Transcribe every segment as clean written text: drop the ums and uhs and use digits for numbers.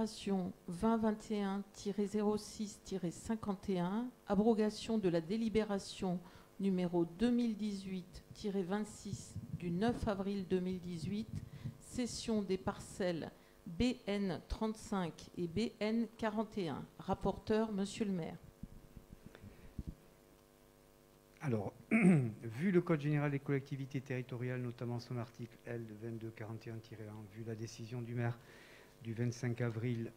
Délibération 2021-06-51, abrogation de la délibération numéro 2018-26 du 9 avril 2018, cession des parcelles BN 35 et BN 41. Rapporteur, Monsieur le maire. Alors, vu le Code général des collectivités territoriales, notamment son article L 2241-1, vu la décision du maire du 25 avril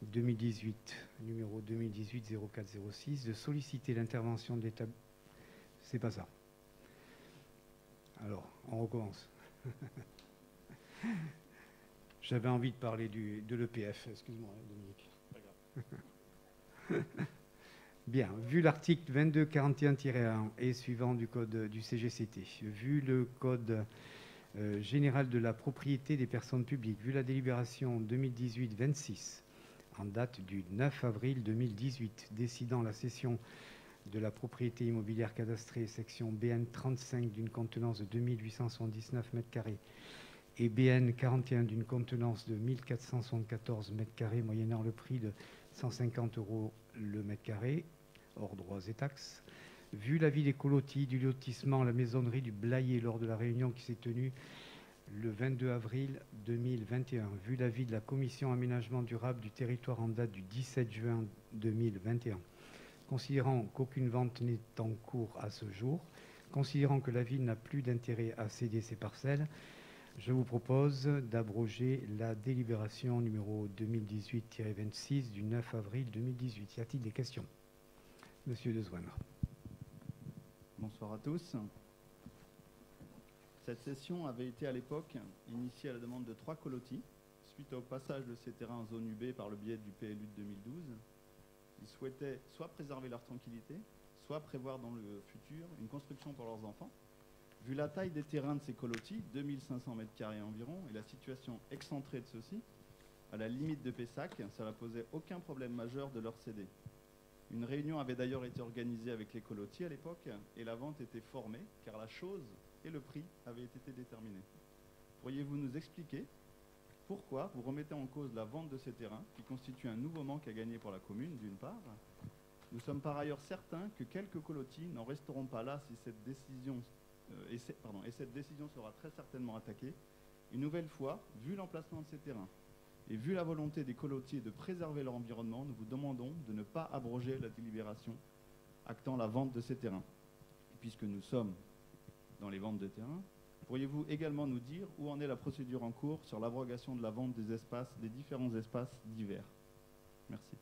2018, numéro 2018-0406, de solliciter l'intervention de l'État. C'est pas ça. Alors, on recommence. J'avais envie de parler de l'EPF. Excuse-moi, Dominique. Pas grave. Bien, vu l'article 2241-1 et suivant du code du CGCT, vu le code général de la propriété des personnes publiques, vu la délibération 2018-26 en date du 9 avril 2018, décidant la cession de la propriété immobilière cadastrée section BN 35 d'une contenance de 2879 m² et BN 41 d'une contenance de 1474 m², moyennant le prix de 150 € le mètre carré, hors droits et taxes. Vu l'avis des colotis du lotissement La Maisonnerie du Blayet lors de la réunion qui s'est tenue le 22 avril 2021, vu l'avis de la Commission aménagement durable du territoire en date du 17 juin 2021, considérant qu'aucune vente n'est en cours à ce jour, considérant que la ville n'a plus d'intérêt à céder ses parcelles, je vous propose d'abroger la délibération numéro 2018-26 du 9 avril 2018. Y a-t-il des questions? Monsieur Dezoindre. Bonsoir à tous. Cette session avait été à l'époque initiée à la demande de 3 colotis, suite au passage de ces terrains en zone UB par le biais du PLU de 2012. Ils souhaitaient soit préserver leur tranquillité, soit prévoir dans le futur une construction pour leurs enfants. Vu la taille des terrains de ces colotis, 2500 m² environ, et la situation excentrée de ceux-ci, à la limite de Pessac, ça ne posait aucun problème majeur de leur céder. Une réunion avait d'ailleurs été organisée avec les colotis à l'époque, et la vente était formée, car la chose et le prix avaient été déterminés. Pourriez-vous nous expliquer pourquoi vous remettez en cause la vente de ces terrains, qui constitue un nouveau manque à gagner pour la commune, d'une part? Nous sommes par ailleurs certains que quelques colotis n'en resteront pas là si cette décision et cette décision sera très certainement attaquée. Une nouvelle fois, vu l'emplacement de ces terrains et vu la volonté des colotiers de préserver leur environnement, nous vous demandons de ne pas abroger la délibération actant la vente de ces terrains. Et puisque nous sommes dans les ventes de terrains, pourriez-vous également nous dire où en est la procédure en cours sur l'abrogation de la vente des espaces, des différents espaces divers? Merci.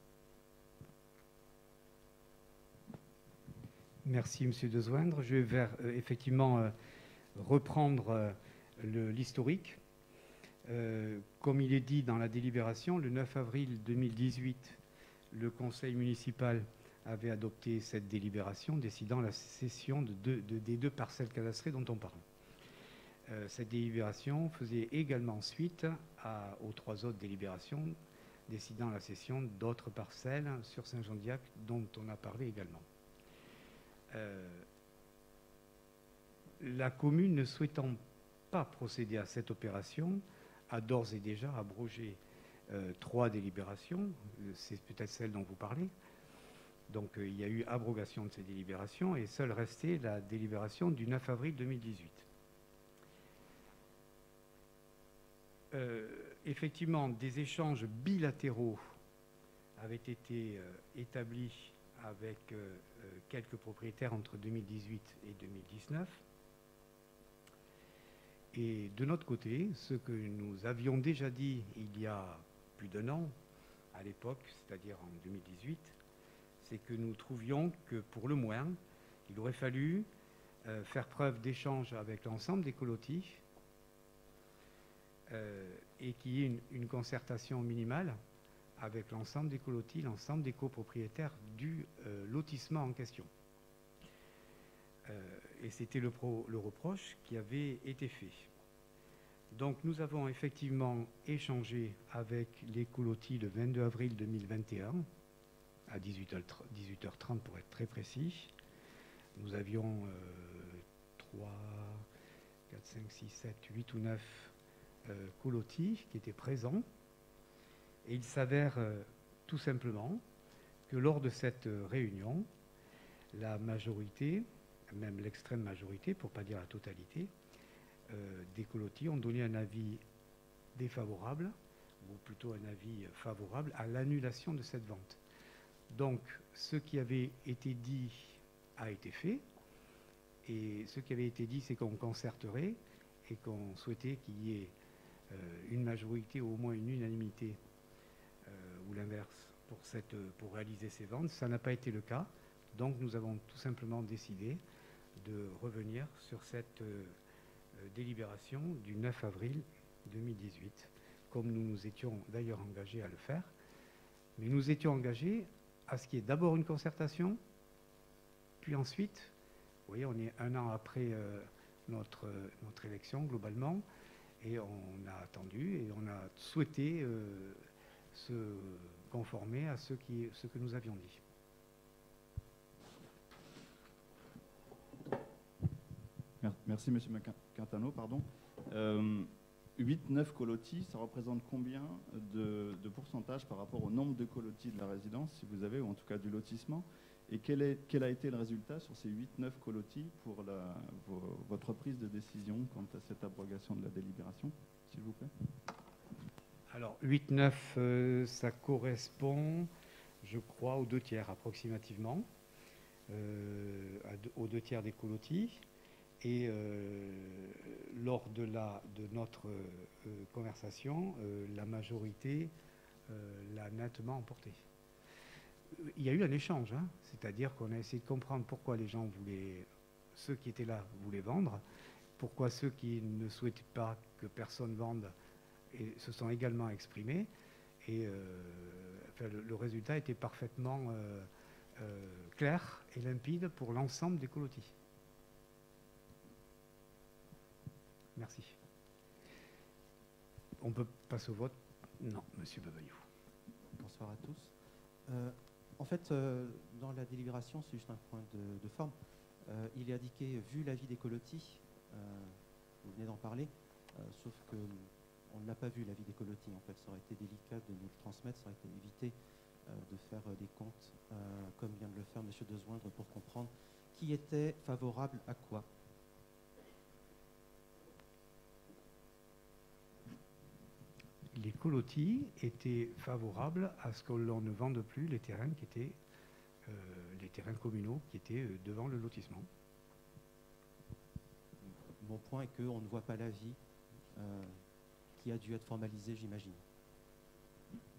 Merci, Monsieur Dezoindre. Je vais effectivement reprendre l'historique. Comme il est dit dans la délibération, le 9 avril 2018, le conseil municipal avait adopté cette délibération décidant la cession des 2 parcelles cadastrées dont on parle. Cette délibération faisait également suite aux 3 autres délibérations décidant la cession d'autres parcelles sur Saint-Jean-d'Iac dont on a parlé également. La commune, ne souhaitant pas procéder à cette opération, a d'ores et déjà abrogé 3 délibérations. C'est peut-être celle dont vous parlez. Donc il y a eu abrogation de ces délibérations et seule restait la délibération du 9 avril 2018. Effectivement, des échanges bilatéraux avaient été établis avec quelques propriétaires entre 2018 et 2019. Et de notre côté, ce que nous avions déjà dit il y a plus d'1 an, à l'époque, c'est-à-dire en 2018, c'est que nous trouvions que pour le moins, il aurait fallu faire preuve d'échange avec l'ensemble des colotis et qu'il y ait une concertation minimale avec l'ensemble des colotis, l'ensemble des copropriétaires du lotissement en question. Et c'était le reproche qui avait été fait. Donc nous avons effectivement échangé avec les colotis le 22 avril 2021, à 18h30 pour être très précis. Nous avions 3, 4, 5, 6, 7, 8 ou 9 colotis qui étaient présents. Et il s'avère tout simplement que lors de cette réunion, la majorité, même l'extrême majorité, pour ne pas dire la totalité, des colotis ont donné un avis défavorable, ou plutôt un avis favorable à l'annulation de cette vente. Donc, ce qui avait été dit a été fait, et ce qui avait été dit, c'est qu'on concerterait et qu'on souhaitait qu'il y ait une majorité ou au moins une unanimité, ou l'inverse, pour réaliser ces ventes. Ça n'a pas été le cas, donc nous avons tout simplement décidé de revenir sur cette délibération du 9 avril 2018, comme nous nous étions d'ailleurs engagés à le faire. Mais nous étions engagés à ce qu'il y ait d'abord une concertation, puis ensuite, vous voyez, on est un an après notre élection globalement, et on a attendu et on a souhaité se conformer à ce que nous avions dit. Merci, Monsieur Quintano. 8-9 colotis, ça représente combien de pourcentage par rapport au nombre de colotis de la résidence, si vous avez, ou en tout cas du lotissement? Et quel a été le résultat sur ces 8-9 colotis pour votre prise de décision quant à cette abrogation de la délibération, s'il vous plaît? Alors, 8-9, ça correspond, je crois, aux 2 tiers approximativement, aux 2 tiers des colotis. Et lors de notre conversation, la majorité l'a nettement emporté. Il y a eu un échange, hein, c'est-à-dire qu'on a essayé de comprendre pourquoi les gens ceux qui étaient là voulaient vendre, pourquoi ceux qui ne souhaitaient pas que personne vende se sont également exprimés. Et le résultat était parfaitement clair et limpide pour l'ensemble des colotis. Merci. On peut passer au vote? Non, Monsieur Babayou. Bonsoir à tous. En fait, dans la délibération, c'est juste un point de forme. Il est indiqué, vu l'avis des colotis, vous venez d'en parler, sauf qu'on n'a pas vu l'avis des colotis. En fait, ça aurait été délicat de nous le transmettre, ça aurait été évité de faire des comptes, comme vient de le faire Monsieur Dezoindre, pour comprendre qui était favorable à quoi. Les colotis étaient favorables à ce que l'on ne vende plus les terrains qui étaient les terrains communaux qui étaient devant le lotissement. Mon point est qu'on ne voit pas l'avis qui a dû être formalisé, j'imagine.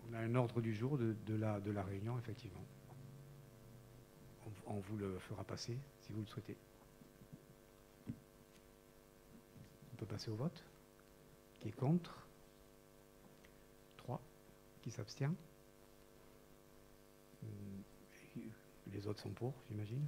On a un ordre du jour de la réunion, effectivement. On vous le fera passer, si vous le souhaitez. On peut passer au vote. Qui est contre? 3. Qui s'abstient? Les autres sont pour, j'imagine.